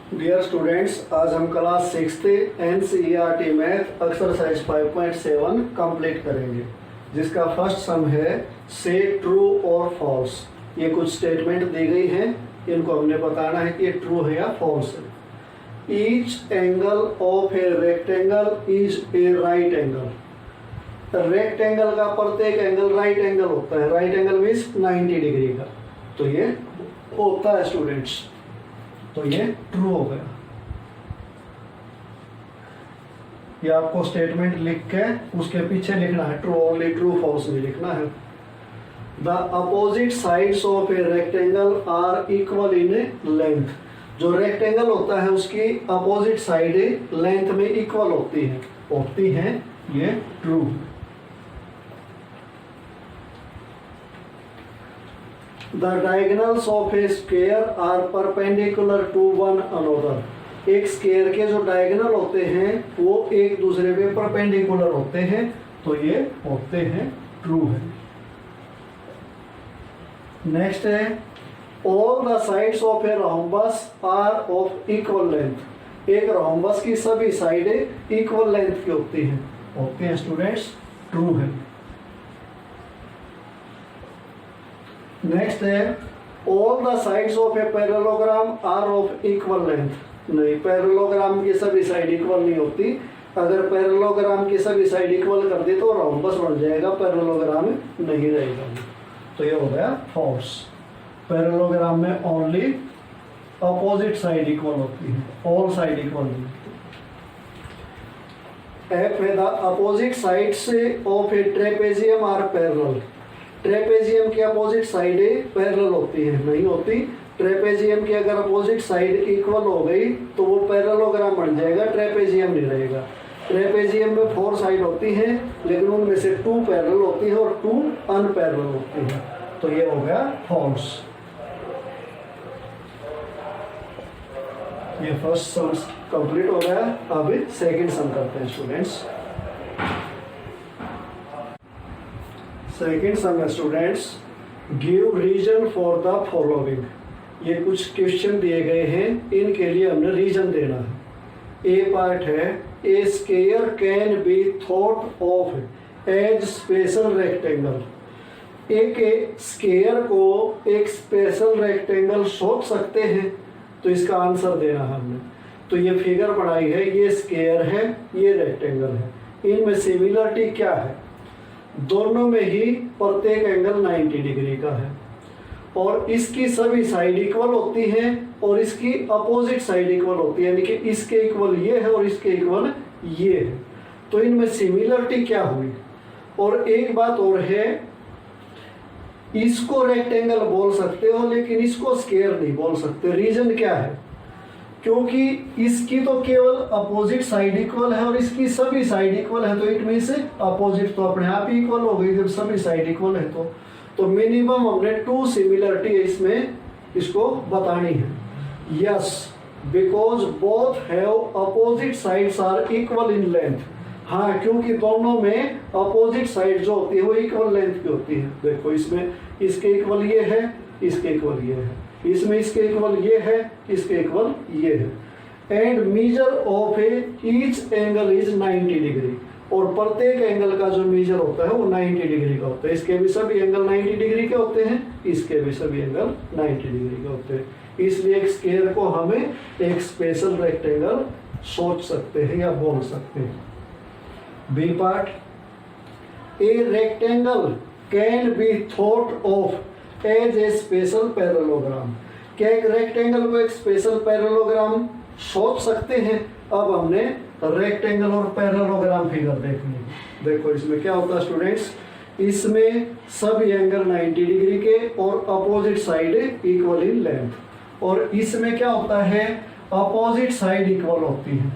Dear students, आज हम class 6 NCERT math exercise 5.7 complete करेंगे, जिसका फर्स्ट सम है से ट्रू और फॉल्स। ये कुछ स्टेटमेंट दी गई हैं, इनको हमने बताना है कि ये ट्रू है या फॉल्स है। Each angle of a rectangle is a right angle. Rectangle का प्रत्येक एंगल राइट एंगल होता है। राइट एंगल मीन्स 90 डिग्री का, तो ये होता है स्टूडेंट्स, तो ये ट्रू हो गया। ये आपको स्टेटमेंट लिख के उसके पीछे लिखना है, ट्रू ओनली, ट्रू फॉल्स नहीं लिखना है। The opposite sides of a rectangle are equal in length. जो रेक्टेंगल होता है उसकी अपोजिट साइड लेंथ में इक्वल होती हैं, ये true. The diagonals of a square are perpendicular to one another। एक स्क्वायर के जो डायगोनल होते हैं वो एक दूसरे पे परपेंडिकुलर होते हैं, तो ये होते हैं ट्रू है। नेक्स्ट है all the sides of a rhombus are of equal length। एक rhombus की सभी साइडें इक्वल लेंथ की होती हैं स्टूडेंट्स, ट्रू है। नेक्स्ट है all the sides of a parallelogram are of equal length. नहीं, पैरेललोग्राम की सभी साइड इक्वल नहीं होती। अगर पैरेललोग्राम की सभी साइड इक्वल कर दे तो रोम्बस बन जाएगा, पैरेललोग्राम नहीं रहेगा, तो ये हो गया फॉल्स। पैरेललोग्राम में ओनली अपोजिट साइड इक्वल होती है, ऑल साइड इक्वल नहीं होती। एफ है the opposite sides of a trapezium are parallel. Trapezium की अपोजिट साइडें पैरेलल होती हैं, नहीं होती। ट्रेपेजियम की अगर अपोजिट साइड इक्वल हो गई तो वो पैरेललोग्राम बन जाएगा, ट्रेपेजियम नहीं रहेगा। ट्रेपेजियम में 4 साइड होती हैं, लेकिन उनमें से 2 पैरेलल होती हैं और 2 अनपैरेलल होती हैं, तो ये हो गया फॉल्स। ये फर्स्ट सम कंप्लीट हो गया। अब सेकंड सम करते हैं स्टूडेंट्स। सेकेंड सम है students, give reason for the following. ये कुछ क्वेश्चन दिए गए हैं, इनके लिए हमने रीजन देना है। ए पार्ट है A square can be thought of as special rectangle. एक स्क्वायर को एक स्पेशल रेक्टेंगल सोच सकते हैं, तो इसका आंसर देना है हमने। तो ये फिगर बनाई है, ये स्क्वायर है, ये रेक्टेंगल है, इनमें सिमिलरिटी क्या है? दोनों में ही प्रत्येक एंगल 90 डिग्री का है और इसकी सभी साइड इक्वल होती हैं और इसकी अपोजिट साइड इक्वल होती है, यानी कि इसके इक्वल ये है और इसके इक्वल ये है। तो इनमें सिमिलरिटी क्या हुई? और एक बात और है, इसको रेक्टेंगल बोल सकते हो लेकिन इसको स्क्वायर नहीं बोल सकते। रीजन क्या है? क्योंकि इसकी तो केवल अपोजिट साइड इक्वल है और इसकी सभी साइड इक्वल है, तो इट मींस अपोजिट तो अपने आप ही इक्वल हो गई जब सभी साइड इक्वल है। तो मिनिमम हमने 2 सिमिलरिटी इसमें इसको बतानी है। Yes, because both have opposite sides are equal in length. हाँ, क्योंकि दोनों में अपोजिट साइड जो होती है वो इक्वल लेंथ की होती है। देखो, इसमें इसके इक्वल ये है, इसके इक्वल ये है, इसमें इसके इक्वल ये है, इसके इक्वल ये है। And measure of A each angle is 90 degree. और प्रत्येक एंगल का जो मेजर होता है वो 90 डिग्री का होता है। इसके भी सभी एंगल 90 डिग्री के होते हैं, इसके भी सभी एंगल 90 डिग्री के होते हैं। इसलिए एक स्क्वायर को हमें एक स्पेशल रेक्टेंगल सोच सकते हैं या बोल सकते हैं। B part, a rectangle can be thought of as a special parallelogram. क्या एक रेक्टेंगल को एक स्पेशल पैरेललोग्राम सोच सकते हैं? अब हमने रेक्टेंगल और पैरेललोग्राम फिगर देखनी है। देखो, इसमें क्या होता है स्टूडेंट्स, इसमें सभी एंगल 90 डिग्री के और opposite side equal in length. और इसमें क्या होता है, अपोजिट साइड इक्वल होती है,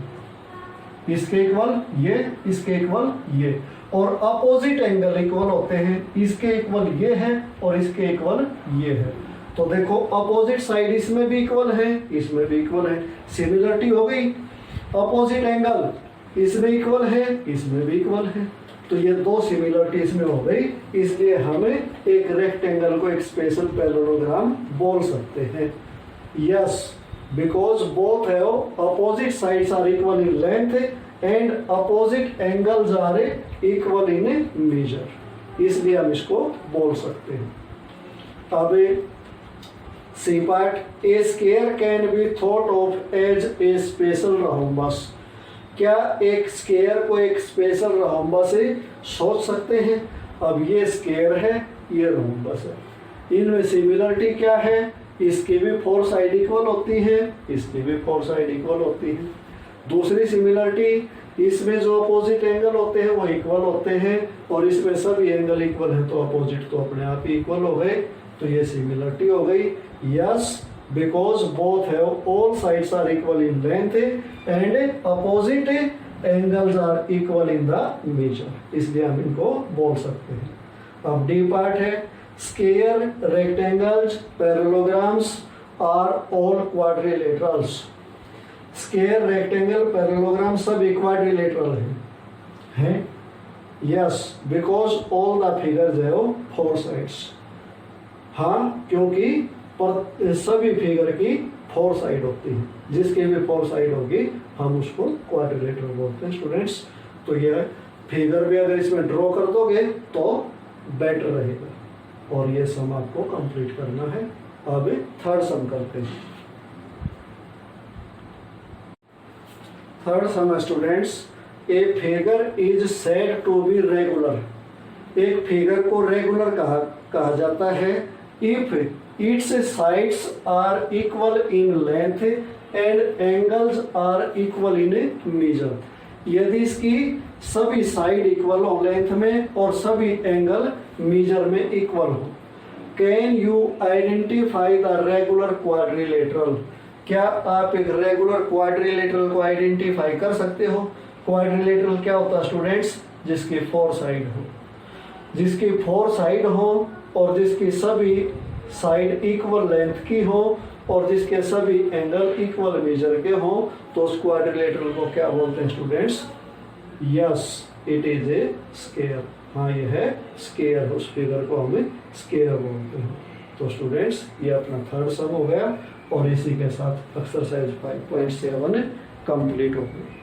इसके इक्वल ये, इसके इक्वल ये, और अपोजिट एंगल इक्वल होते हैं, इसके इक्वल ये है और इसके इक्वल ये है। तो देखो, अपोजिट साइड इसमें भी इक्वल है, इसमें भी इक्वल है, सिमिलरिटी हो गई। अपोजिट एंगल इसमें इक्वल है, इसमें भी इक्वल है, तो ये 2 सिमिलरिटी इसमें हो गई। इसलिए हमें एक रेक्टेंगल को एक स्पेशल पैरेललोग्राम बोल सकते हैं। Yes, because both have opposite sides are equal in length and opposite angles are equal in measure, इसलिए हम इसको बोल सकते हैं। अब C part, A square can be thought of as a special rhombus. क्या एक स्क्वायर को एक स्पेशल रहोम्बस से सोच सकते हैं? अब ये स्क्वायर है, ये रहोम्बस है, इनमें सिमिलरिटी क्या है? इसकी भी फोर साइड इक्वल होती है, इसकी भी फोर साइड इक्वल होती है। दूसरी सिमिलरिटी, इसमें जो अपोजिट एंगल होते हैं वो इक्वल होते हैं और इसमें सभी एंगल इक्वल है, तो अपोजिट तो अपने आप ही इक्वल हो गए, तो ये सिमिलरिटी हो गई। Yes, because both have all sides are equal in length and opposite angles are equal in the measure, इसलिए हम इनको बोल सकते हैं। अब डी पार्ट है, square, rectangles, parallelograms are all quadrilaterals. Square, rectangle, parallelogram सब क्वाड्रिलेटरल हैं। Yes, because all the figures have four sides. हाँ, क्योंकि सभी फिगर की फोर साइड होती है, जिसकी भी फोर साइड होगी हम उसको क्वाड्रिलेटरल बोलते हैं स्टूडेंट्स। तो यह फिगर भी अगर इसमें ड्रॉ कर दोगे तो बेटर रहेगा और ये सम आपको कंप्लीट करना है। अब थर्ड सम करते हैं। Third sum students, a figure is said to be regular. एक फिगर को रेगुलर कहा जाता है if its sides are equal in length and angles are equal in measure. यदि इसकी सभी साइड इक्वल हो लेंथ में और सभी एंगल मेजर में इक्वल हो। Can you identify the regular quadrilateral. क्या आप एक रेगुलर क्वाड्रिलेटरल को आइडेंटिफाई कर सकते हो? क्वाड्रिलेटरल क्या होता है स्टूडेंट्स? जिसकी फोर साइड हो, जिसकी फोर साइड हो और जिसकी सभी साइड इक्वल लेंथ की हो और जिसके सभी एंगल इक्वल मेजर के हो, तो उस क्वाड्रिलेटरल को क्या बोलते हैं students? Yes, it is a square. हाँ, ये है स्क्वायर, उस फिगर को हमें स्क्वायर बोलते हैं। तो स्टूडेंट्स, ये अपना थर्ड सम हो गया और इसी के साथ एक्सरसाइज 5.7 कंप्लीट हो गई।